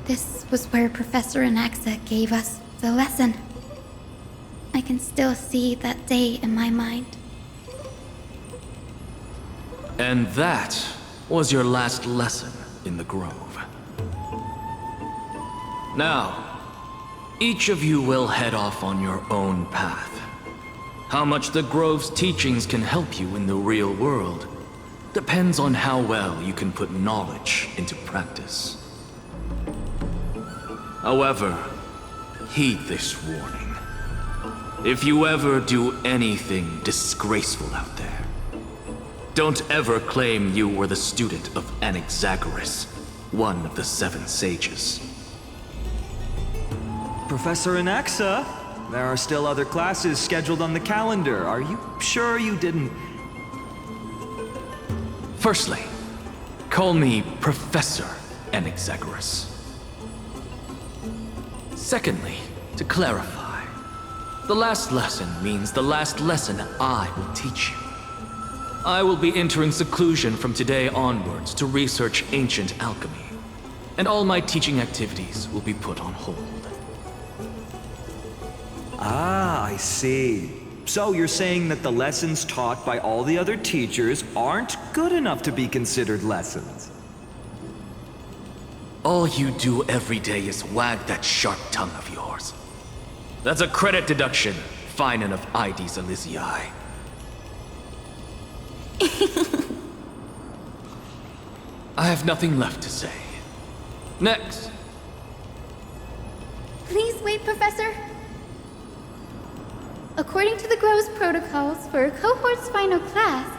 This was where Professor Anaxa gave us the lesson. I can still see that day in my mind. And that was your last lesson in the Grove. Now, each of you will head off on your own path. How much the Grove's teachings can help you in the real world depends on how well you can put knowledge into practice. However, heed this warning. If you ever do anything disgraceful out there, don't ever claim you were the student of Anaxagoras, one of the 7 sages. Professor Anaxa, there are still other classes scheduled on the calendar. Are you sure you didn't... Firstly, call me Professor Anaxagoras. Secondly, to clarify, the last lesson means the last lesson I will teach you. I will be entering seclusion from today onwards to research ancient alchemy, and all my teaching activities will be put on hold. Ah, I see. So you're saying that the lessons taught by all the other teachers aren't good enough to be considered lessons? All you do every day is wag that sharp tongue of yours. That's a credit deduction, fine enough IDs Elysiae. I have nothing left to say. Next. Please wait, Professor. According to the Grove's protocols for a cohort's final class,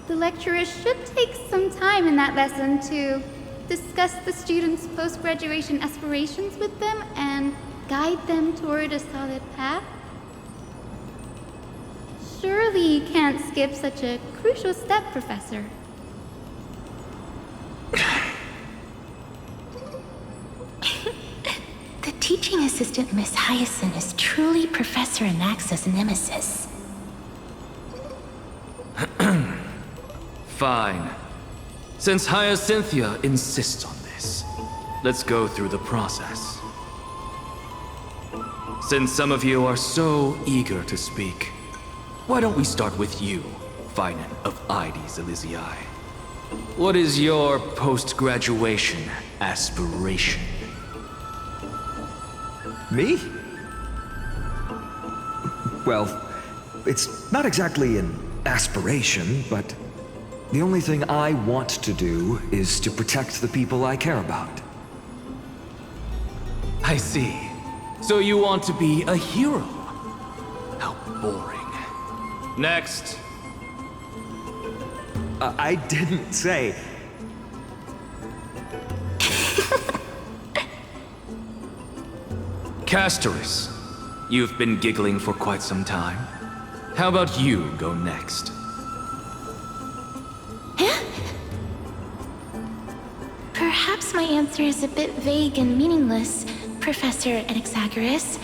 the lecturer should take some time in that lesson to discuss the students' post-graduation aspirations with them and guide them toward a solid path. Surely you can't skip such a crucial step, Professor. The teaching assistant, Miss Hyacinth, is truly Professor Anaxa's nemesis. Fine. Since Hyacinthia insists on this, let's go through the process. Since some of you are so eager to speak, why don't we start with you, Finan of IDs Elysiae? What is your post-graduation aspiration? Me? Well, it's not exactly an aspiration, but the only thing I want to do is to protect the people I care about. I see. So you want to be a hero? How boring. Next. I didn't say... Castoris, you've been giggling for quite some time. How about you go next? Perhaps my answer is a bit vague and meaningless, Professor Anaxagoras,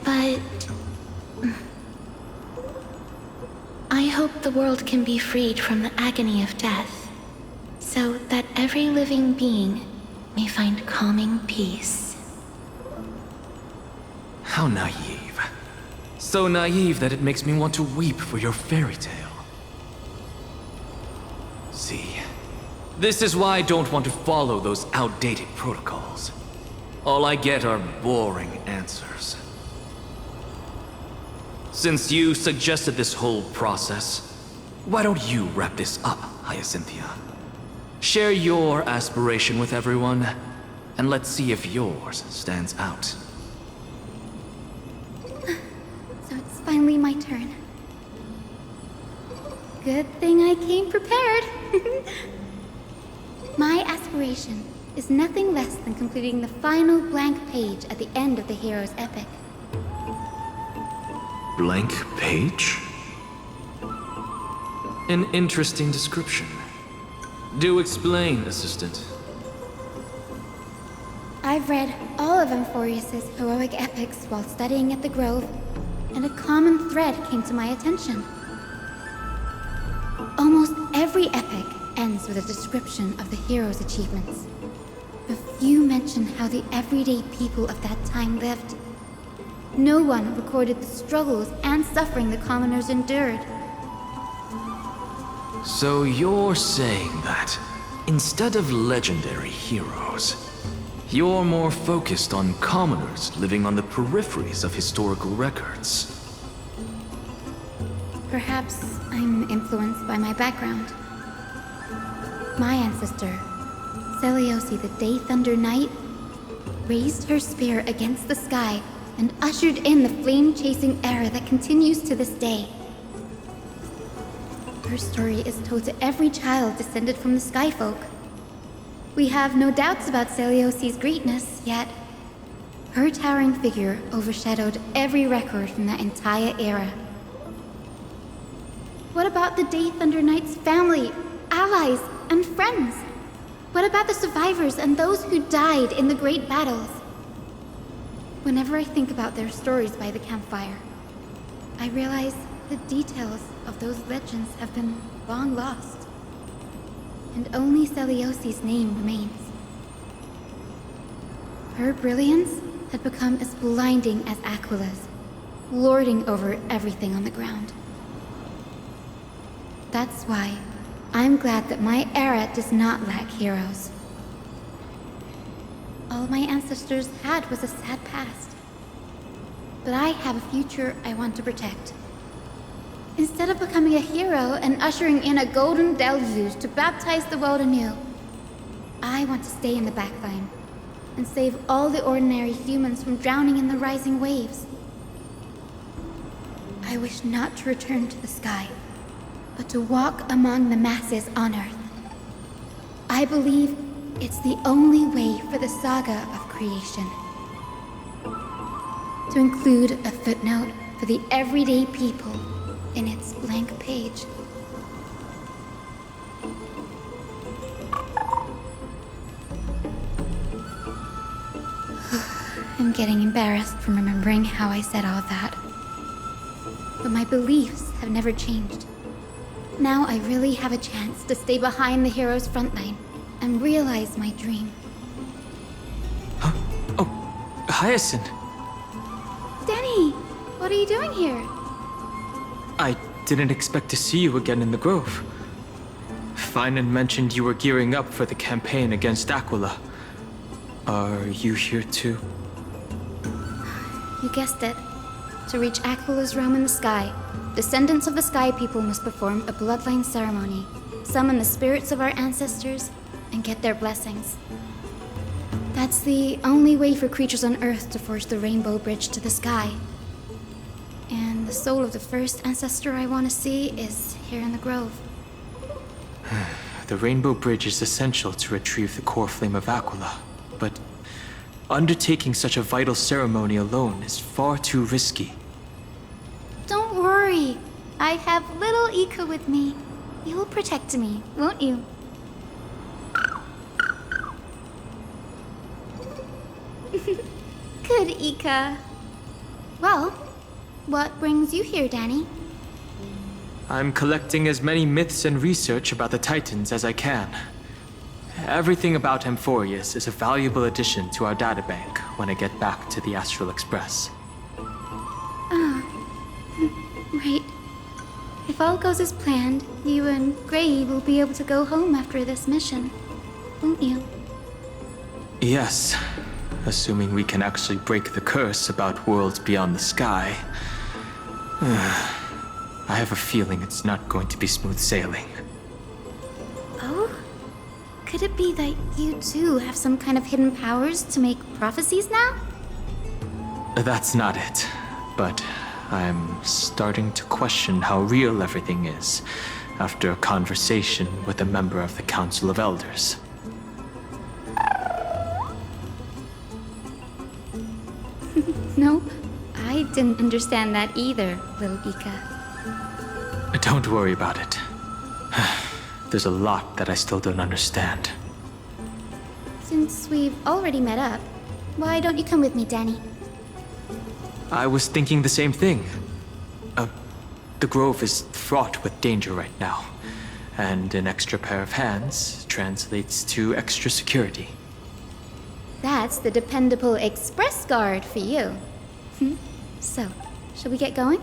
but... I hope the world can be freed from the agony of death, so that every living being may find calming peace. How naive. So naive that it makes me want to weep for your fairy tale. See, this is why I don't want to follow those outdated protocols. All I get are boring answers. Since you suggested this whole process, why don't you wrap this up, Hyacinthia? Share your aspiration with everyone, and let's see if yours stands out. So it's finally my turn. Good thing I came prepared. My aspiration is nothing less than completing the final blank page at the end of the hero's epic. Blank page? An interesting description. Do explain, assistant. I've read all of Amphorius's heroic epics while studying at the Grove, and a common thread came to my attention. Almost every epic ends with a description of the hero's achievements, You mentioned how the everyday people of that time lived. No one recorded the struggles and suffering the commoners endured. So you're saying that, instead of legendary heroes, you're more focused on commoners living on the peripheries of historical records. Perhaps I'm influenced by my background. My ancestor, Seliosi the Day Thunder Knight, raised her spear against the sky and ushered in the flame-chasing era that continues to this day. Her story is told to every child descended from the Skyfolk. We have no doubts about Seliosi's greatness, yet her towering figure overshadowed every record from that entire era. What about the Day Thunder Knight's family, allies, and friends? What about the survivors and those who died in the great battles? Whenever I think about their stories by the campfire, I realize the details of those legends have been long lost, and only Seliosi's name remains. Her brilliance had become as blinding as Aquila's, lording over everything on the ground. That's why I'm glad that my era does not lack heroes. All my ancestors had was a sad past. But I have a future I want to protect. Instead of becoming a hero and ushering in a golden deluge to baptize the world anew, I want to stay in the backline and save all the ordinary humans from drowning in the rising waves. I wish not to return to the sky, but to walk among the masses on Earth. I believe it's the only way for the saga of creation. To include a footnote for the everyday people in its blank page. I'm getting embarrassed from remembering how I said all that. But my beliefs have never changed. Now I really have a chance to stay behind the hero's front line and realize my dream. Huh? Oh, Hyacinth! Danny, what are you doing here? I didn't expect to see you again in the Grove. Finan mentioned you were gearing up for the campaign against Aquila. Are you here too? You guessed it. To reach Aquila's realm in the sky, descendants of the Sky People must perform a bloodline ceremony, summon the spirits of our ancestors, and get their blessings. That's the only way for creatures on Earth to forge the Rainbow Bridge to the sky. And the soul of the first ancestor I want to see is here in the Grove. The Rainbow Bridge is essential to retrieve the core flame of Aquila, but undertaking such a vital ceremony alone is far too risky. Don't worry. I have little Ika with me. You'll protect me, won't you? Good, Ika. Well, what brings you here, Danny? I'm collecting as many myths and research about the Titans as I can. Everything about Amphorius is a valuable addition to our databank when I get back to the Astral Express. Right. If all goes as planned, you and Gray will be able to go home after this mission, won't you? Yes, assuming we can actually break the curse about worlds beyond the sky. I have a feeling it's not going to be smooth sailing. Oh? Could it be that you too have some kind of hidden powers to make prophecies now? That's not it, but I'm starting to question how real everything is after a conversation with a member of the Council of Elders. Nope. I didn't understand that either, little Ika. Don't worry about it. There's a lot that I still don't understand. Since we've already met up, why don't you come with me, Danny? I was thinking the same thing. The Grove is fraught with danger right now, and an extra pair of hands translates to extra security. That's the dependable express guard for you. So, shall we get going?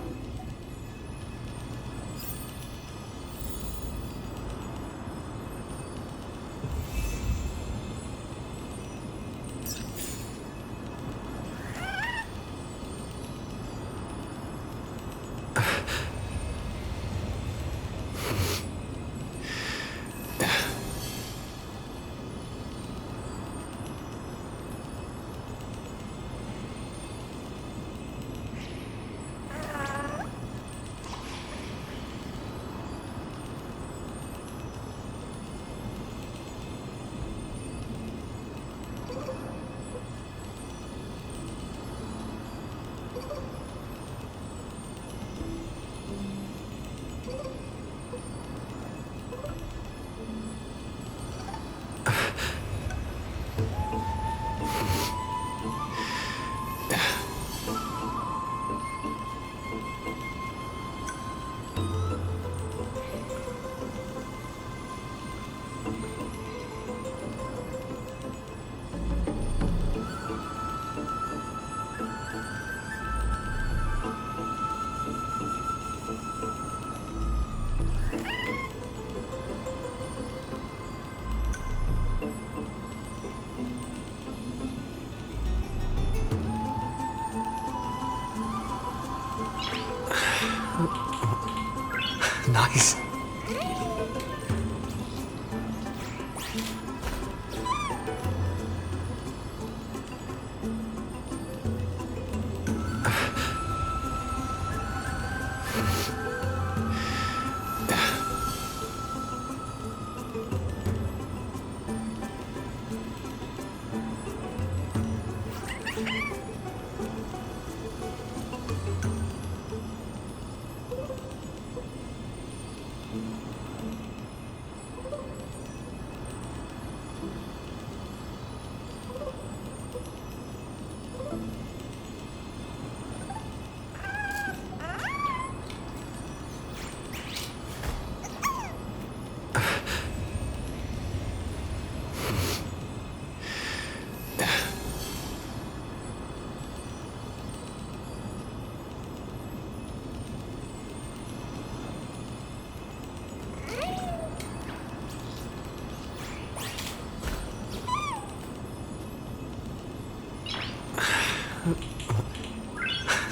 Nice.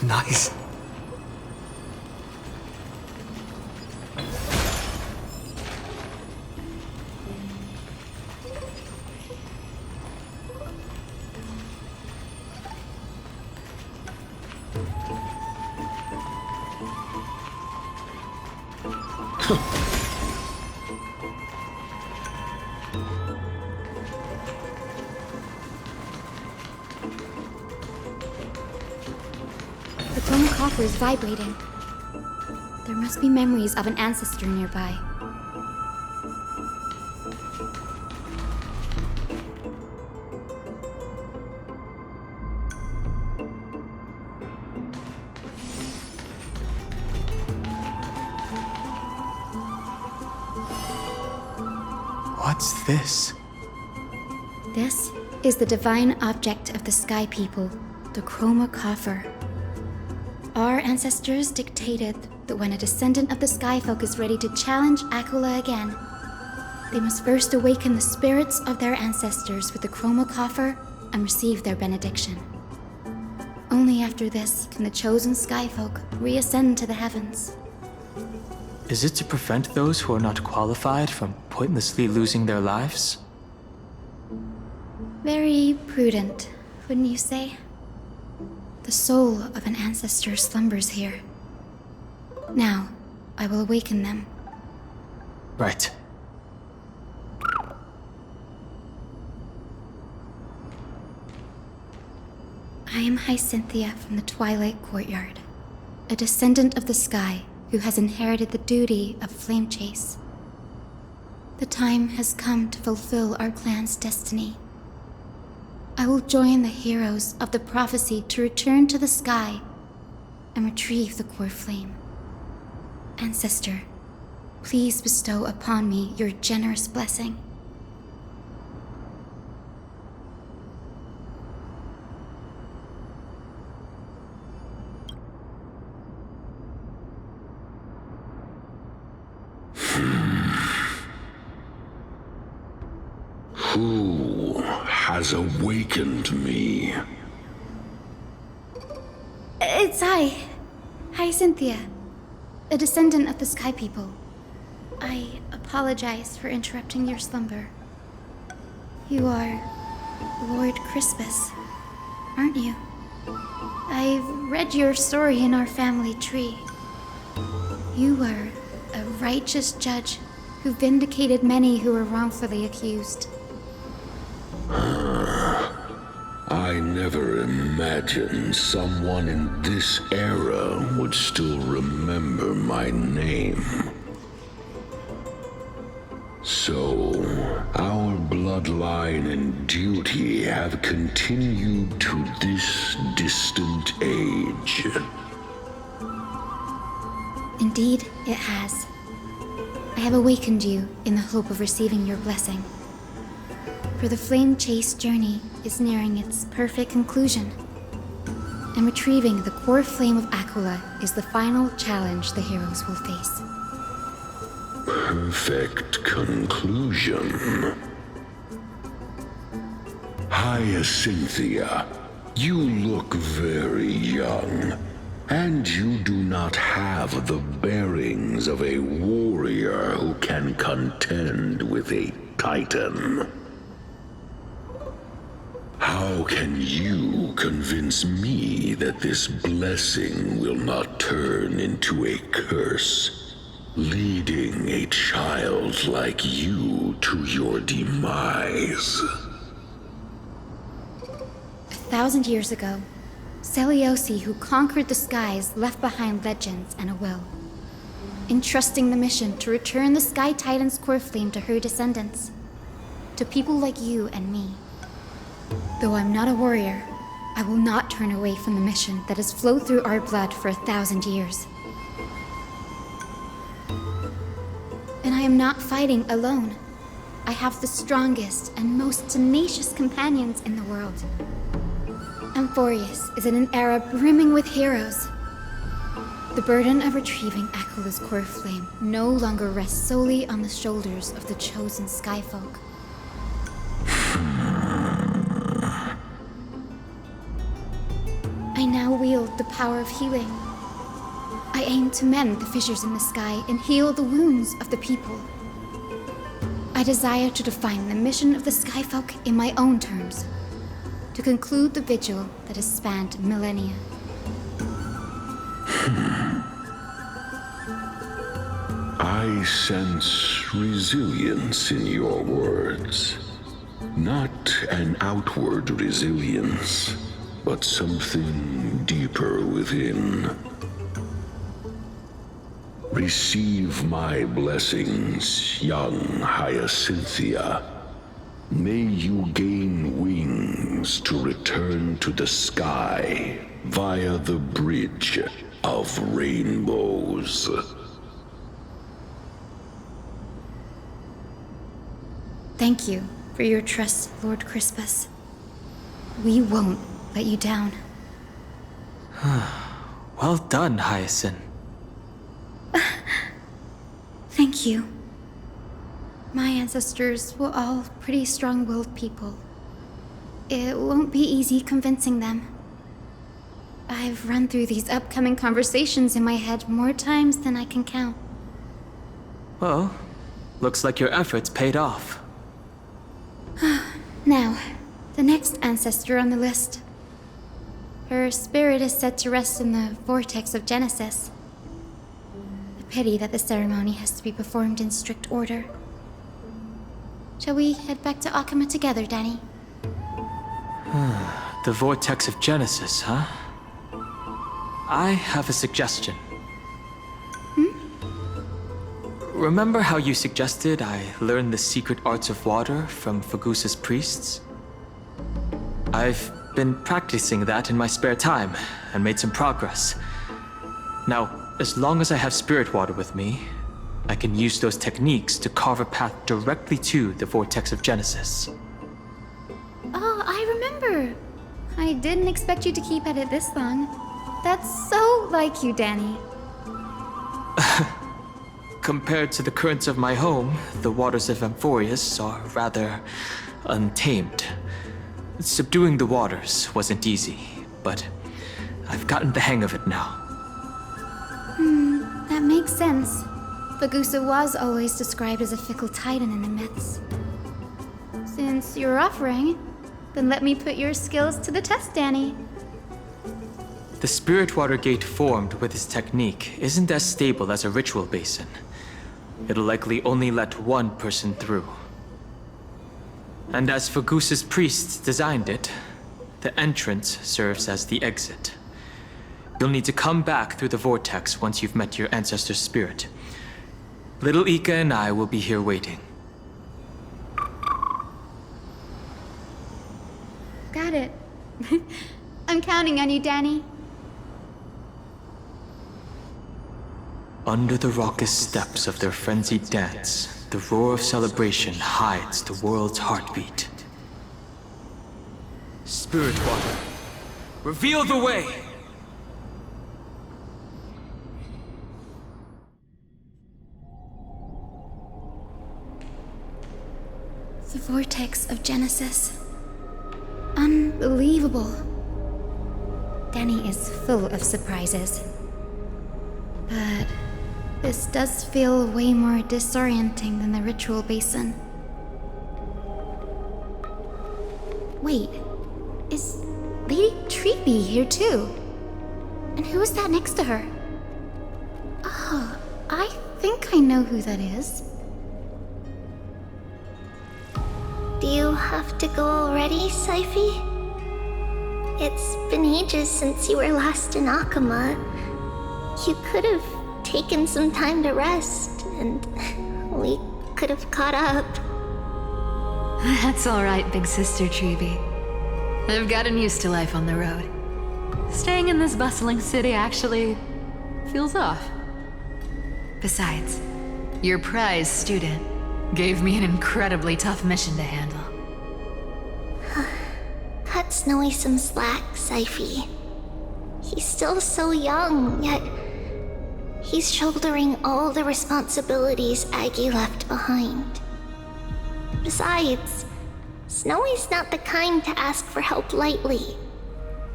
Nice. The chroma coffer is vibrating. There must be memories of an ancestor nearby. What's this? This is the divine object of the Sky People, the chroma coffer. Our ancestors dictated that when a descendant of the Skyfolk is ready to challenge Aquila again, they must first awaken the spirits of their ancestors with the chroma coffer and receive their benediction. Only after this can the chosen Skyfolk reascend to the heavens. Is it to prevent those who are not qualified from pointlessly losing their lives? Very prudent, wouldn't you say? The soul of an ancestor slumbers here. Now, I will awaken them. Right. I am Hyacinthia from the Twilight Courtyard, a descendant of the sky who has inherited the duty of flame chase. The time has come to fulfill our clan's destiny. I will join the heroes of the prophecy to return to the sky and retrieve the core flame. Ancestor, please bestow upon me your generous blessing. Who has awakened me? It's I. Hi, Cynthia. A descendant of the Sky People. I apologize for interrupting your slumber. You are Lord Crispus, aren't you? I've read your story in our family tree. You were a righteous judge who vindicated many who were wrongfully accused. I never imagined someone in this era would still remember my name. So, our bloodline and duty have continued to this distant age. Indeed, it has. I have awakened you in the hope of receiving your blessing. For the flame chase journey is nearing its perfect conclusion, and retrieving the core flame of Aquila is the final challenge the heroes will face. Perfect conclusion. Hyacinthia, you look very young, and you do not have the bearings of a warrior who can contend with a titan. How can you convince me that this blessing will not turn into a curse, leading a child like you to your demise? 1,000 years ago, Seliosi, who conquered the skies, left behind legends and a will, entrusting the mission to return the Sky Titan's core flame to her descendants, to people like you and me. Though I'm not a warrior, I will not turn away from the mission that has flowed through our blood for 1,000 years. And I am not fighting alone. I have the strongest and most tenacious companions in the world. Amphorius is in an era brimming with heroes. The burden of retrieving Aquila's core flame no longer rests solely on the shoulders of the chosen Skyfolk. I now wield the power of healing. I aim to mend the fissures in the sky and heal the wounds of the people. I desire to define the mission of the Skyfolk in my own terms, to conclude the vigil that has spanned millennia. I sense resilience in your words. Not an outward resilience, but something deeper within. Receive my blessings, young Hyacinthia. May you gain wings to return to the sky via the bridge of rainbows. Thank you for your trust, Lord Crispus. We won't let you down. Well done, Hyacinth. Thank you. My ancestors were all pretty strong-willed people. It won't be easy convincing them. I've run through these upcoming conversations in my head more times than I can count. Well, looks like your efforts paid off. Now, the next ancestor on the list. Her spirit is set to rest in the vortex of Genesis. A pity that the ceremony has to be performed in strict order. Shall we head back to Akama together, Danny? The vortex of Genesis, huh? I have a suggestion. Remember how you suggested I learn the secret arts of water from Fagusa's priests? I've been practicing that in my spare time and made some progress. Now, as long as I have spirit water with me, I can use those techniques to carve a path directly to the vortex of Genesis. Oh, I remember. I didn't expect you to keep at it this long. That's so like you, Danny. Compared to the currents of my home, the waters of Amphorius are rather untamed. Subduing the waters wasn't easy, but I've gotten the hang of it now. That makes sense. Fagusa was always described as a fickle titan in the myths. Since you're offering, then let me put your skills to the test, Danny. The spirit water gate formed with this technique isn't as stable as a ritual basin. It'll likely only let one person through. And as Fagusa's priests designed it, the entrance serves as the exit. You'll need to come back through the vortex once you've met your ancestor's spirit. Little Ika and I will be here waiting. Got it. I'm counting on you, Danny. Under the raucous steps of their frenzied dance, the roar of celebration hides the world's heartbeat. Spirit water, reveal the way! The vortex of Genesis. Unbelievable. Danny is full of surprises. But this does feel way more disorienting than the ritual basin. Wait, is Lady Treeby here too? And who is that next to her? Oh, I think I know who that is. Do you have to go already, Saifi? It's been ages since you were last in Akama. You could have taken some time to rest, and we could have caught up. That's all right, big sister Treeby. I've gotten used to life on the road. Staying in this bustling city actually feels off. Besides, your prize student gave me an incredibly tough mission to handle. Cut Snowy some slack, Saifi. He's still so young, yet he's shouldering all the responsibilities Aggie left behind. Besides, Snowy's not the kind to ask for help lightly.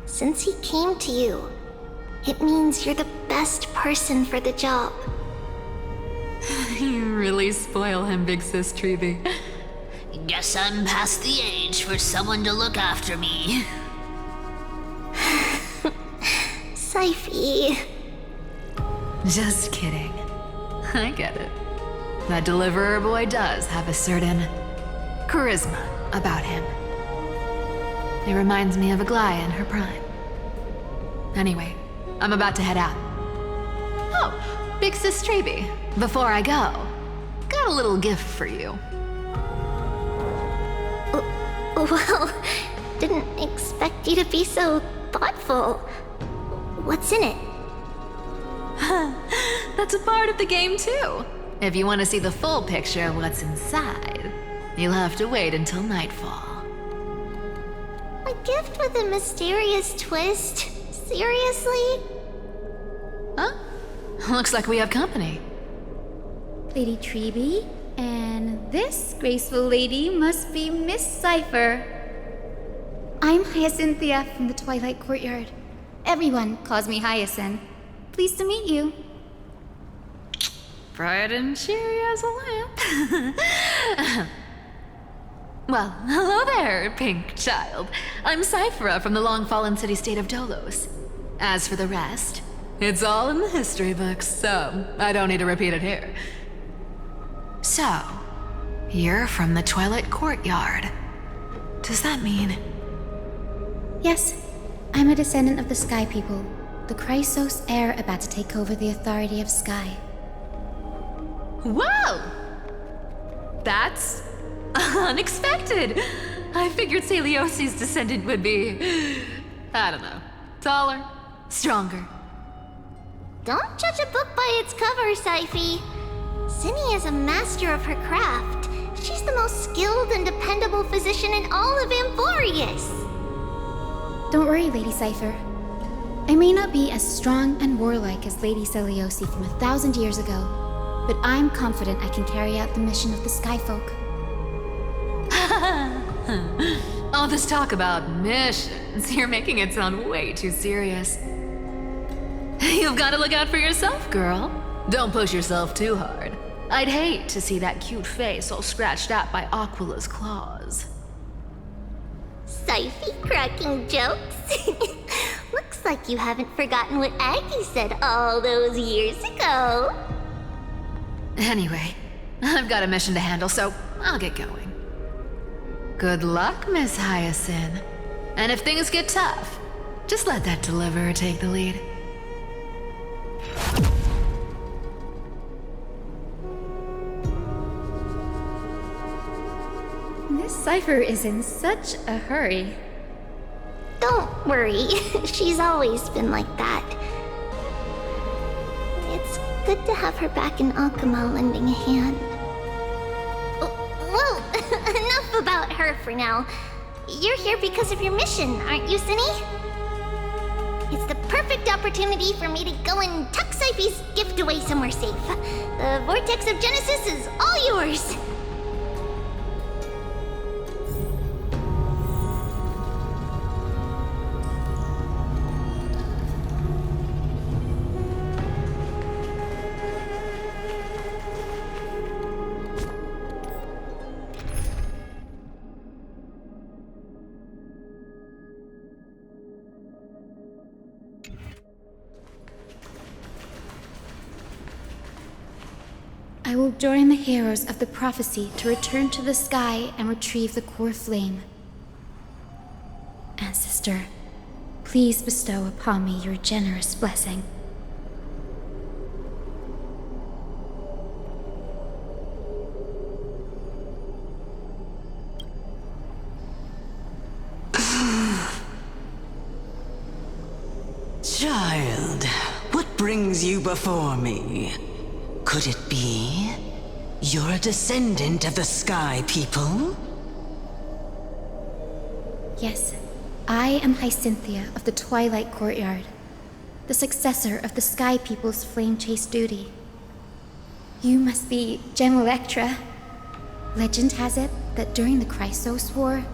Since he came to you, it means you're the best person for the job. You really spoil him, big sis Treeby. Guess I'm past the age for someone to look after me. Saifi. Just kidding. I get it. That deliverer boy does have a certain charisma about him. It reminds me of Aglaya in her prime. Anyway, I'm about to head out. Oh, big sis Treeby, before I go, got a little gift for you. Well, didn't expect you to be so thoughtful. What's in it? That's a part of the game too. If you want to see the full picture of what's inside, you'll have to wait until nightfall. A gift with a mysterious twist? Seriously? Huh? Looks like we have company. Lady Treeby, and this graceful lady must be Miss Cypher. I'm Hyacinthia from the Twilight Courtyard. Everyone calls me Hyacinth. Pleased to meet you. Bright and cheery as a lamp. Well, hello there, pink child. I'm Cyphera from the long-fallen city-state of Dolos. As for the rest, it's all in the history books, so I don't need to repeat it here. So, you're from the Twilight Courtyard. Does that mean... Yes, I'm a descendant of the Sky People, the Chrysos heir about to take over the authority of Sky. Whoa! That's unexpected. I figured Celiosi's descendant would be, I don't know, taller, stronger. Don't judge a book by its cover, Saifi. Zinni is a master of her craft. She's the most skilled and dependable physician in all of Amphorius. Don't worry, Lady Cypher. I may not be as strong and warlike as Lady Celiosi from 1,000 years ago, but I'm confident I can carry out the mission of the Skyfolk. All this talk about missions, you're making it sound way too serious. You've got to look out for yourself, girl. Don't push yourself too hard. I'd hate to see that cute face all scratched out by Aquila's claws. Syphie cracking jokes? Looks like you haven't forgotten what Aggie said all those years ago. Anyway, I've got a mission to handle, so I'll get going. Good luck, Miss Hyacinth. And if things get tough, just let that deliverer take the lead. This cipher is in such a hurry. Don't worry, she's always been like that. It's good to have her back in Akuma lending a hand. Well, enough about her for now. You're here because of your mission, aren't you, Cinny? It's the perfect opportunity for me to go and tuck Syphie's gift away somewhere safe. The Vortex of Genesis is all yours. I will join the heroes of the prophecy to return to the sky and retrieve the core flame. Ancestor, please bestow upon me your generous blessing. Child, what brings you before me? Could it be you're a descendant of the Sky People? Yes, I am Hyacinthia of the Twilight Courtyard, the successor of the Sky People's flame chase duty. You must be Gem Electra. Legend has it that during the Chrysos War,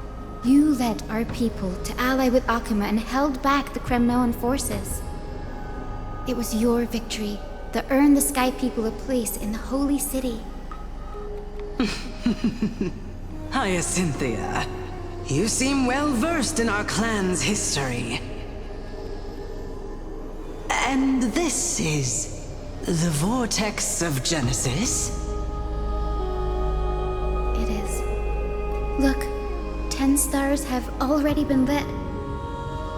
you led our people to ally with Akuma and held back the Kremnoan forces. It was your victory that earned the Sky People a place in the Holy City. Hyacinthia, you seem well versed in our clan's history. And this is the Vortex of Genesis? It is. Look, 10 stars have already been lit.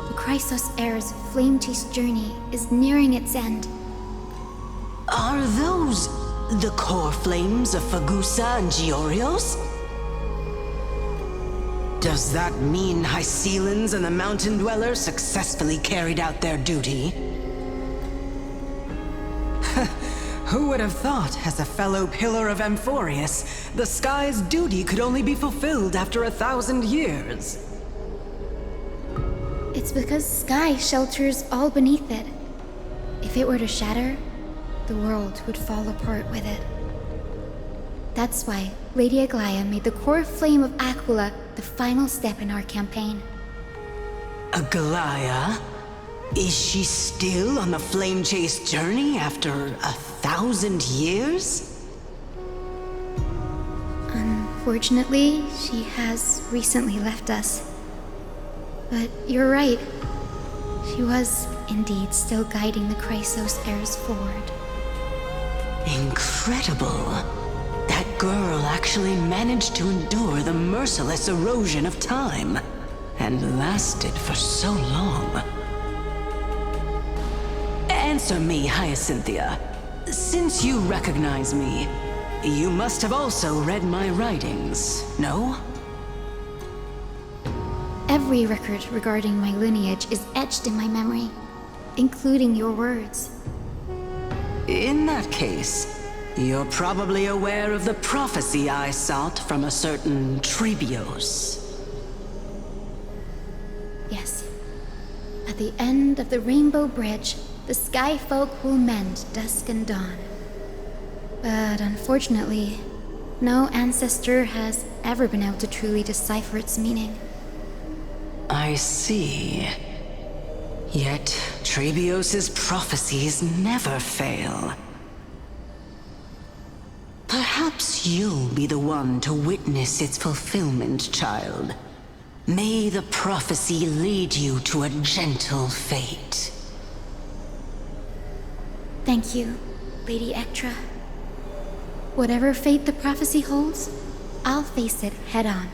The Chrysos Heir's flame chase journey is nearing its end. Are those the core flames of Fagusa and Giorios? Does that mean Hycelans and the Mountain Dwellers successfully carried out their duty? Who would have thought, as a fellow pillar of Amphorius, the sky's duty could only be fulfilled after 1,000 years? It's because sky shelters all beneath it. If it were to shatter, the world would fall apart with it. That's why Lady Aglaia made the core flame of Aquila the final step in our campaign. Aglaia? Is she still on the flame chase journey after 1,000 years? Unfortunately, she has recently left us. But you're right. She was indeed still guiding the Chrysos heirs forward. Incredible. That girl actually managed to endure the merciless erosion of time, and lasted for so long. Answer me, Hyacinthia. Since you recognize me, you must have also read my writings, no? Every record regarding my lineage is etched in my memory, including your words. In that case, you're probably aware of the prophecy I sought from a certain Trebios. Yes. At the end of the Rainbow Bridge, the Sky Folk will mend dusk and dawn. But unfortunately, no ancestor has ever been able to truly decipher its meaning. I see. Yet, Trebios's prophecies never fail. Perhaps you'll be the one to witness its fulfillment, child. May the prophecy lead you to a gentle fate. Thank you, Lady Ektra. Whatever fate the prophecy holds, I'll face it head on.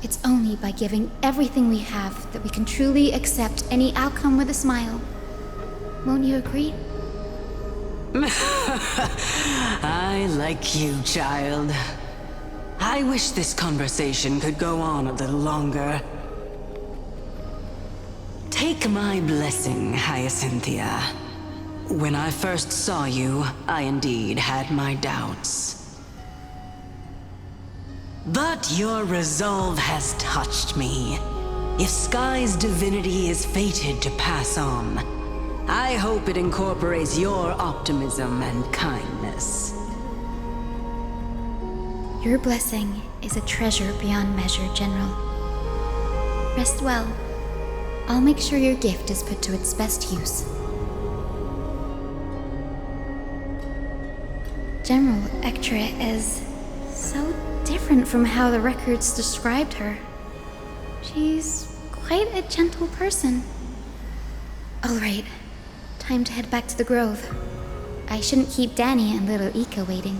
It's only by giving everything we have that we can truly accept any outcome with a smile. Won't you agree? I like you, child. I wish this conversation could go on a little longer. Take my blessing, Hyacinthia. When I first saw you, I indeed had my doubts. But your resolve has touched me. If Sky's divinity is fated to pass on, I hope it incorporates your optimism and kindness. Your blessing is a treasure beyond measure, General. Rest well. I'll make sure your gift is put to its best use. General Ektra is so different from how the records described her. She's quite a gentle person. All right, time to head back to the Grove. I shouldn't keep Danny and little Ika waiting.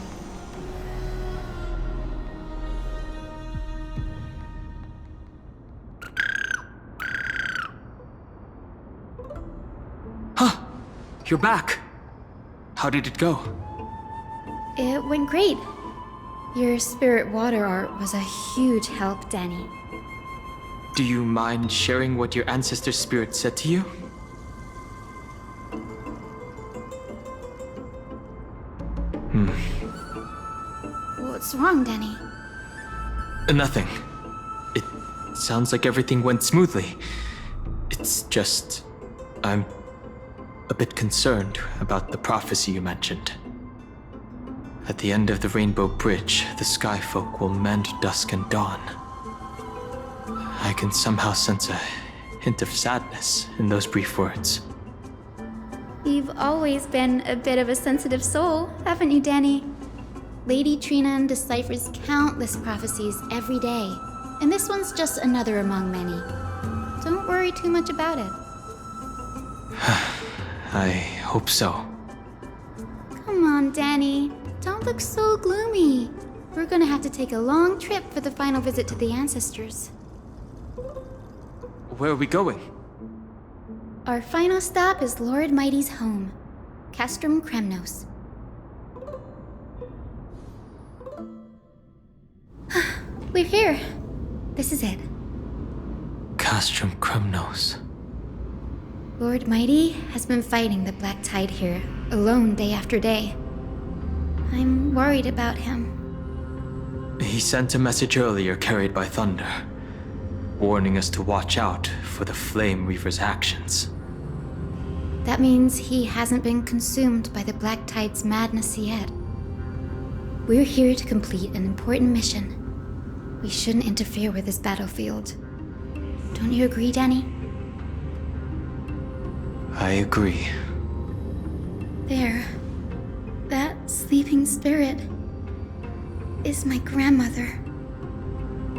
Huh! You're back! How did it go? It went great. Your spirit water art was a huge help, Danny. Do you mind sharing what your ancestor spirit said to you? What's wrong, Danny? Nothing. It sounds like everything went smoothly. It's just... I'm a bit concerned about the prophecy you mentioned. At the end of the Rainbow Bridge, the Sky Folk will mend dusk and dawn. I can somehow sense a hint of sadness in those brief words. You've always been a bit of a sensitive soul, haven't you, Danny? Lady Trina deciphers countless prophecies every day, and this one's just another among many. Don't worry too much about it. I hope so. Come on, Danny. Don't look so gloomy. We're gonna have to take a long trip for the final visit to the ancestors. Where are we going? Our final stop is Lord Mighty's home, Castrum Kremnos. We're here. This is it. Castrum Kremnos. Lord Mighty has been fighting the Black Tide here, alone day after day. I'm worried about him. He sent a message earlier carried by thunder, warning us to watch out for the Flame Reaver's actions. That means he hasn't been consumed by the Black Tide's madness yet. We're here to complete an important mission. We shouldn't interfere with this battlefield. Don't you agree, Danny? I agree. There. That sleeping spirit is my grandmother.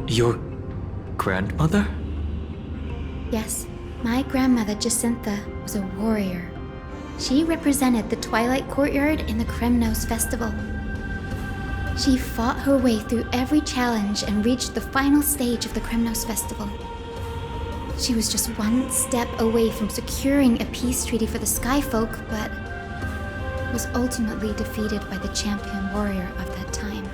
Your grandmother? Yes, my grandmother Jacintha was a warrior. She represented the Twilight Courtyard in the Kremnos Festival. She fought her way through every challenge and reached the final stage of the Kremnos Festival. She was just one step away from securing a peace treaty for the Skyfolk, but was ultimately defeated by the champion warrior of that time.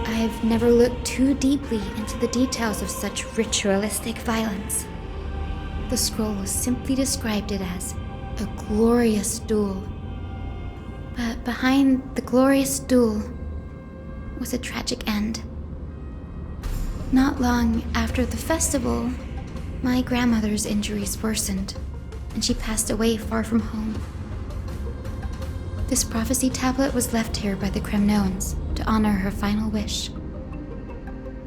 I've never looked too deeply into the details of such ritualistic violence. The scroll simply described it as a glorious duel. But behind the glorious duel was a tragic end. Not long after the festival, my grandmother's injuries worsened, and she passed away far from home. This prophecy tablet was left here by the Kremnoans to honor her final wish.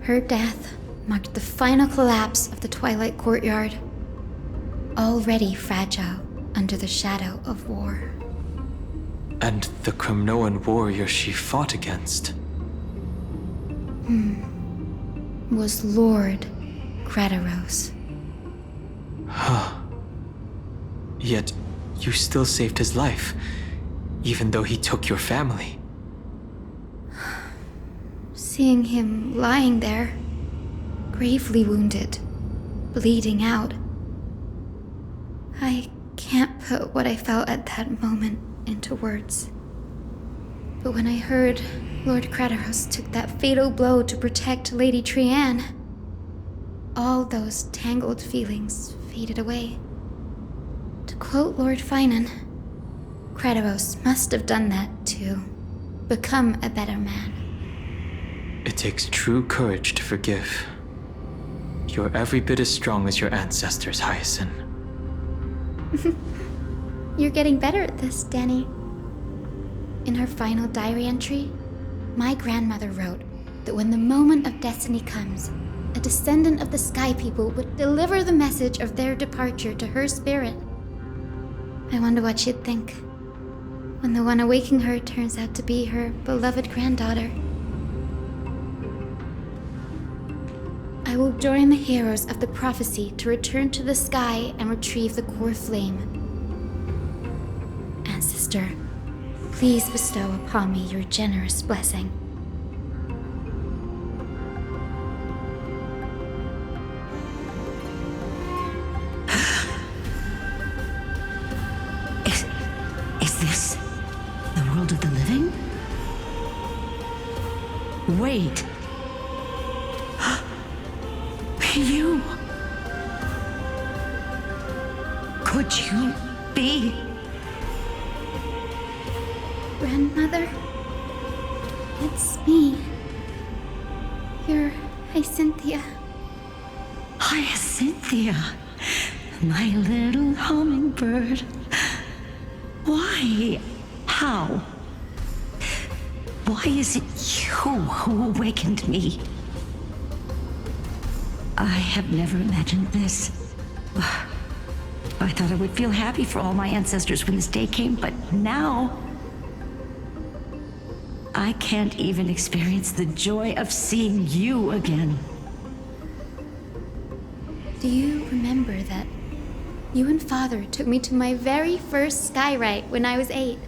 Her death marked the final collapse of the Twilight Courtyard, already fragile under the shadow of war. And the Kremnoan warrior she fought against. Was Lord Gradaros. Yet, you still saved his life, even though he took your family. Seeing him lying there, gravely wounded, bleeding out, I can't put what I felt at that moment into words. But when I heard Lord Gradaros took that fatal blow to protect Lady Trianne, all those tangled feelings faded away. To quote Lord Finan, Gradaros must have done that to become a better man. It takes true courage to forgive. You're every bit as strong as your ancestors, Hyacinth. You're getting better at this, Danny. In her final diary entry, my grandmother wrote that when the moment of destiny comes, a descendant of the Sky People would deliver the message of their departure to her spirit. I wonder what she'd think when the one awaking her turns out to be her beloved granddaughter. I will join the heroes of the prophecy to return to the sky and retrieve the core flame. Ancestor, please bestow upon me your generous blessing. Is this the world of the living? Wait. You. Could you be? Grandmother, it's me. You're Hyacinthia. Hyacinthia, my little hummingbird. Why? How? Why is it you who awakened me? I have never imagined this. I thought I would feel happy for all my ancestors when this day came, but now I can't even experience the joy of seeing you again. Do you remember that you and Father took me to my very first skyrite when I was 8?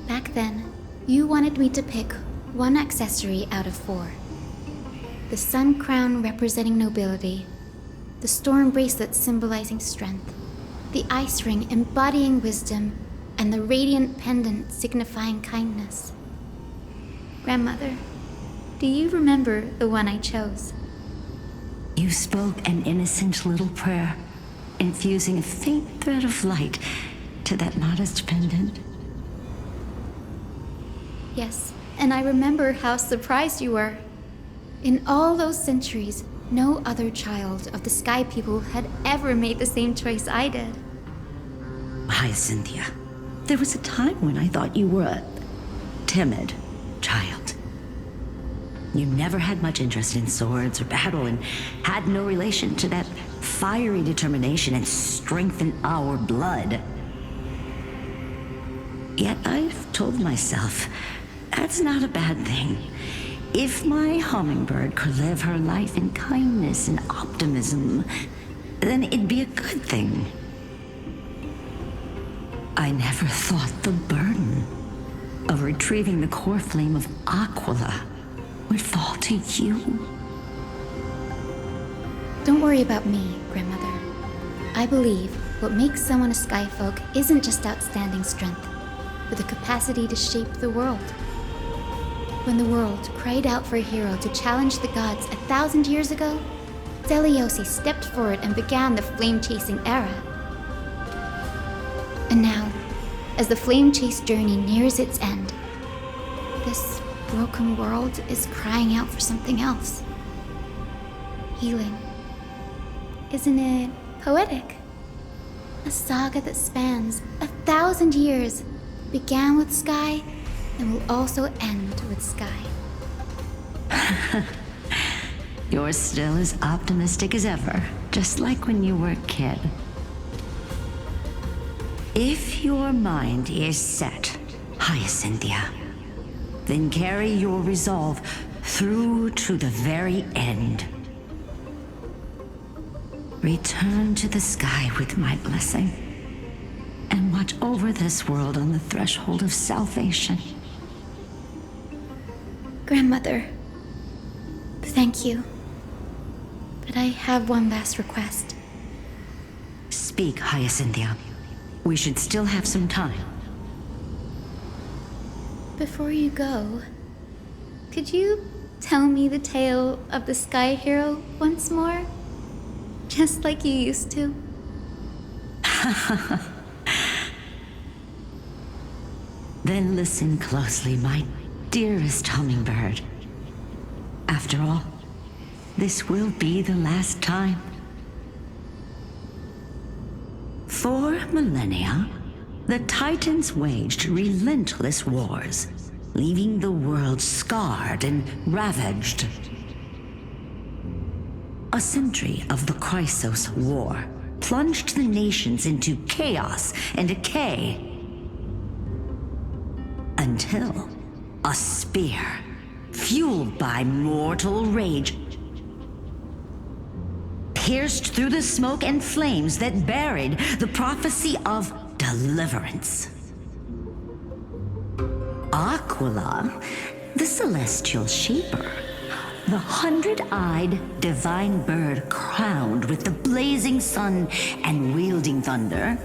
Back then, you wanted me to pick one accessory out of 4. The sun crown representing nobility, the storm bracelet symbolizing strength, the ice ring embodying wisdom, and the radiant pendant signifying kindness. Grandmother, do you remember the one I chose? You spoke an innocent little prayer, infusing a faint thread of light to that modest pendant. Yes, and I remember how surprised you were. In all those centuries, no other child of the Sky People had ever made the same choice I did. Hyacinthia, there was a time when I thought you were a timid child. You never had much interest in swords or battle and had no relation to that fiery determination and strength in our blood. Yet I've told myself, that's not a bad thing. If my hummingbird could live her life in kindness and optimism, then it'd be a good thing. I never thought the burden of retrieving the core flame of Aquila would fall to you. Don't worry about me, Grandmother. I believe what makes someone a Skyfolk isn't just outstanding strength, but the capacity to shape the world. When the world cried out for a hero to challenge the gods 1,000 years ago, Deliosi stepped forward and began the flame-chasing era. And now, as the flame chase journey nears its end, this broken world is crying out for something else. Healing. Isn't it poetic? A saga that spans 1,000 years, began with Sky, and will also end with Sky. You're still as optimistic as ever, just like when you were a kid. If your mind is set, Hyacinthia, then carry your resolve through to the very end. Return to the sky with my blessing, and watch over this world on the threshold of salvation. Grandmother, thank you. But I have one last request. Speak, Hyacinthia. We should still have some time. Before you go, could you tell me the tale of the Sky Hero once more? Just like you used to. Then listen closely, my dearest hummingbird. After all, this will be the last time. For millennia, the Titans waged relentless wars, leaving the world scarred and ravaged. A century of the Chrysos War plunged the nations into chaos and decay. Until a spear, fueled by mortal rage, pierced through the smoke and flames that buried the prophecy of deliverance. Aquila, the celestial shaper, the 100-eyed divine bird crowned with the blazing sun and wielding thunder,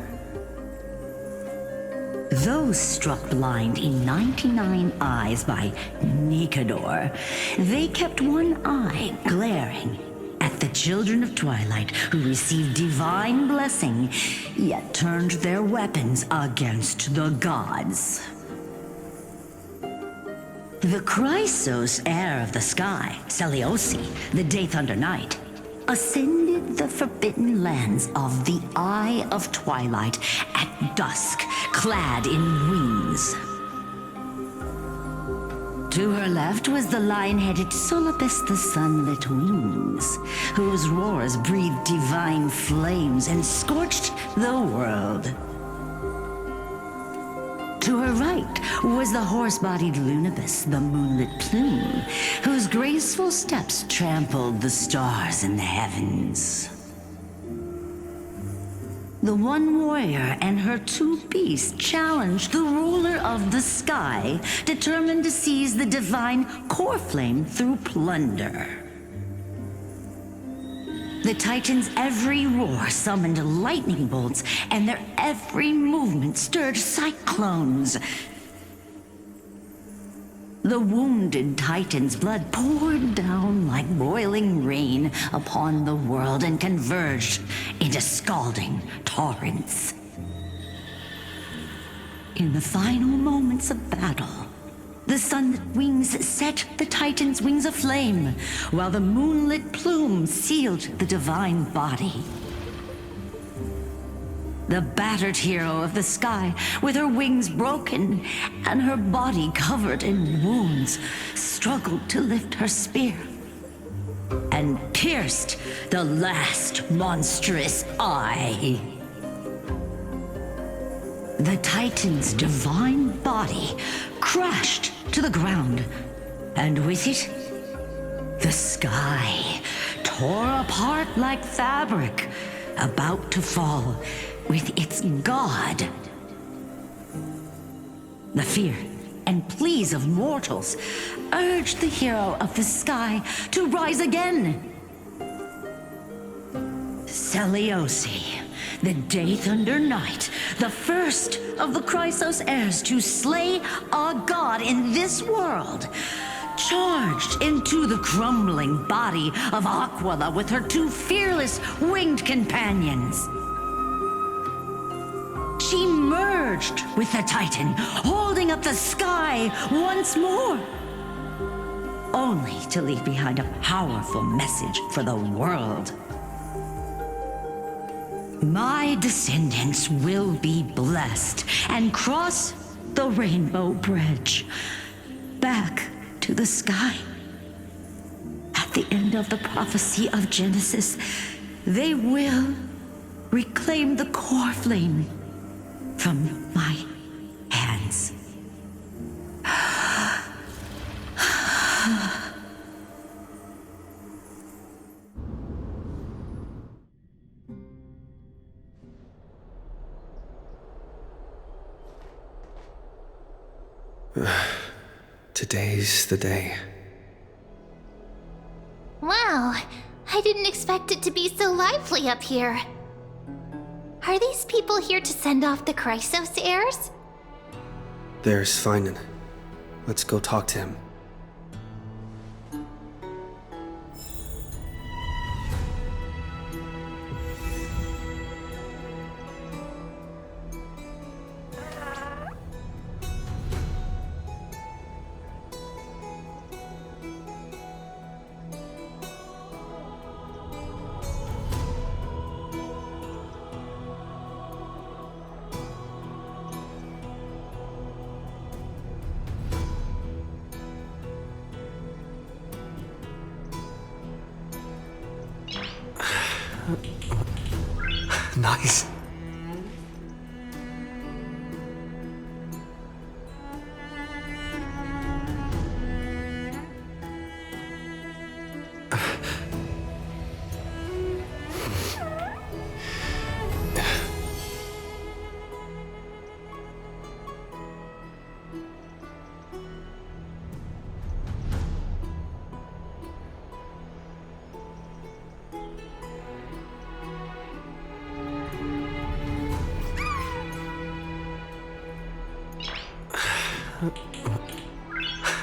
those struck blind in 99 eyes by Nikador, they kept one eye glaring at the children of Twilight who received divine blessing, yet turned their weapons against the gods. The Chrysos heir of the sky, Seliosi, the Day Thunder Knight, ascended the forbidden lands of the Eye of Twilight at dusk, clad in wings. To her left was the lion-headed Solibus the Sunlit Wings, whose roars breathed divine flames and scorched the world. To her right was the horse-bodied Lunibus, the Moonlit Plume, whose graceful steps trampled the stars in the heavens. The one warrior and her two beasts challenged the ruler of the sky, determined to seize the divine core flame through plunder. The Titans' every roar summoned lightning bolts, and their every movement stirred cyclones. The wounded Titan's blood poured down like boiling rain upon the world and converged into scalding torrents. In the final moments of battle, the sunlit wings set the Titan's wings aflame, while the moonlit plume sealed the divine body. The battered hero of the sky, with her wings broken and her body covered in wounds, struggled to lift her spear and pierced the last monstrous eye. The Titan's divine body crashed to the ground, and with it, the sky tore apart like fabric, about to fall with its god. The fear and pleas of mortals urged the hero of the sky to rise again. Seliosi, the Day Thunder Knight, the first of the Chrysos heirs to slay a god in this world, charged into the crumbling body of Aquila with her two fearless winged companions. She merged with the Titan, holding up the sky once more, only to leave behind a powerful message for the world. My descendants will be blessed and cross the Rainbow Bridge back to the sky at the end of the prophecy of Genesis, they will reclaim the core flame from my hands. Today's the day. Wow, I didn't expect it to be so lively up here. Are these people here to send off the Chrysos heirs? There's Finan. Let's go talk to him. Nice.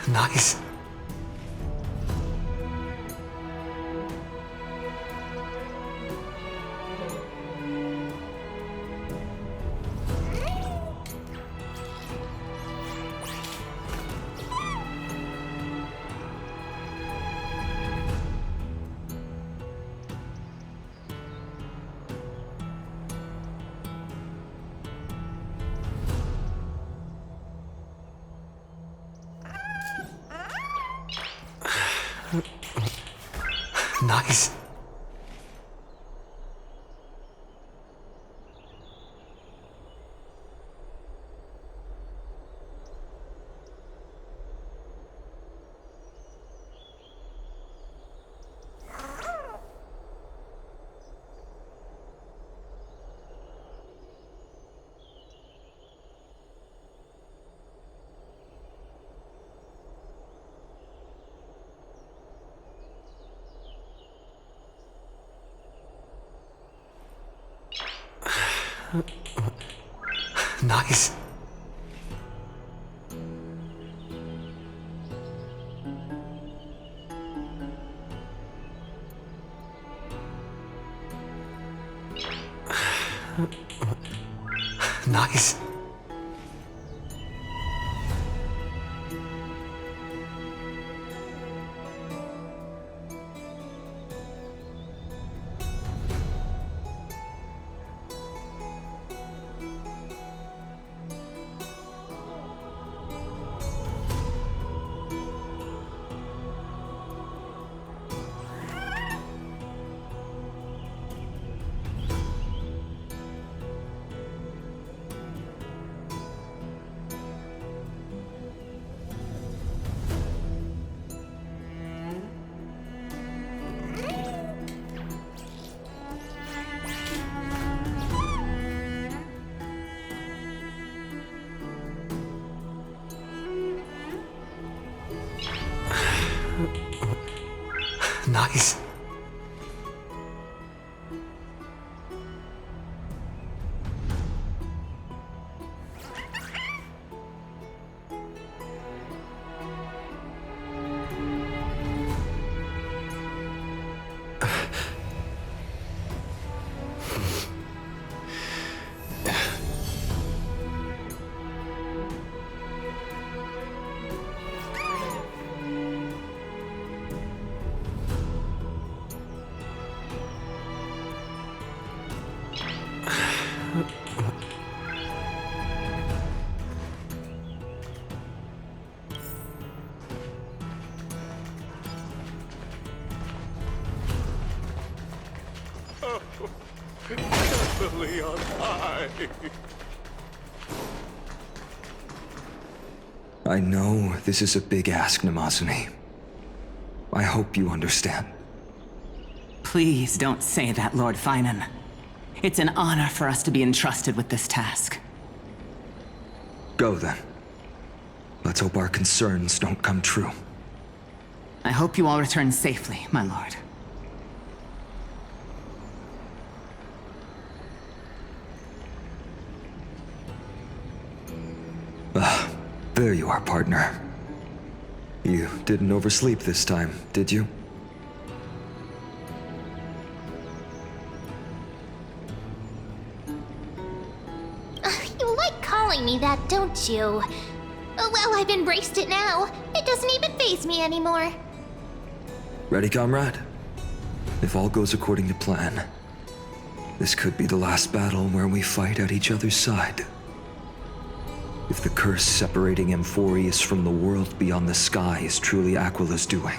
Nice. Nice. Nice. Nice. Nice. me on high. I know this is a big ask, Namazuni. I hope you understand. Please don't say that, Lord Finan. It's an honor for us to be entrusted with this task. Go then. Let's hope our concerns don't come true. I hope you all return safely, my lord. There you are, partner. You didn't oversleep this time, did you? You like calling me that, don't you? Well, I've embraced it now. It doesn't even faze me anymore. Ready, comrade? If all goes according to plan, this could be the last battle where we fight at each other's side. If the curse separating Amphorius from the world beyond the sky is truly Aquila's doing,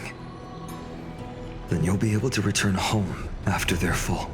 then you'll be able to return home after their fall.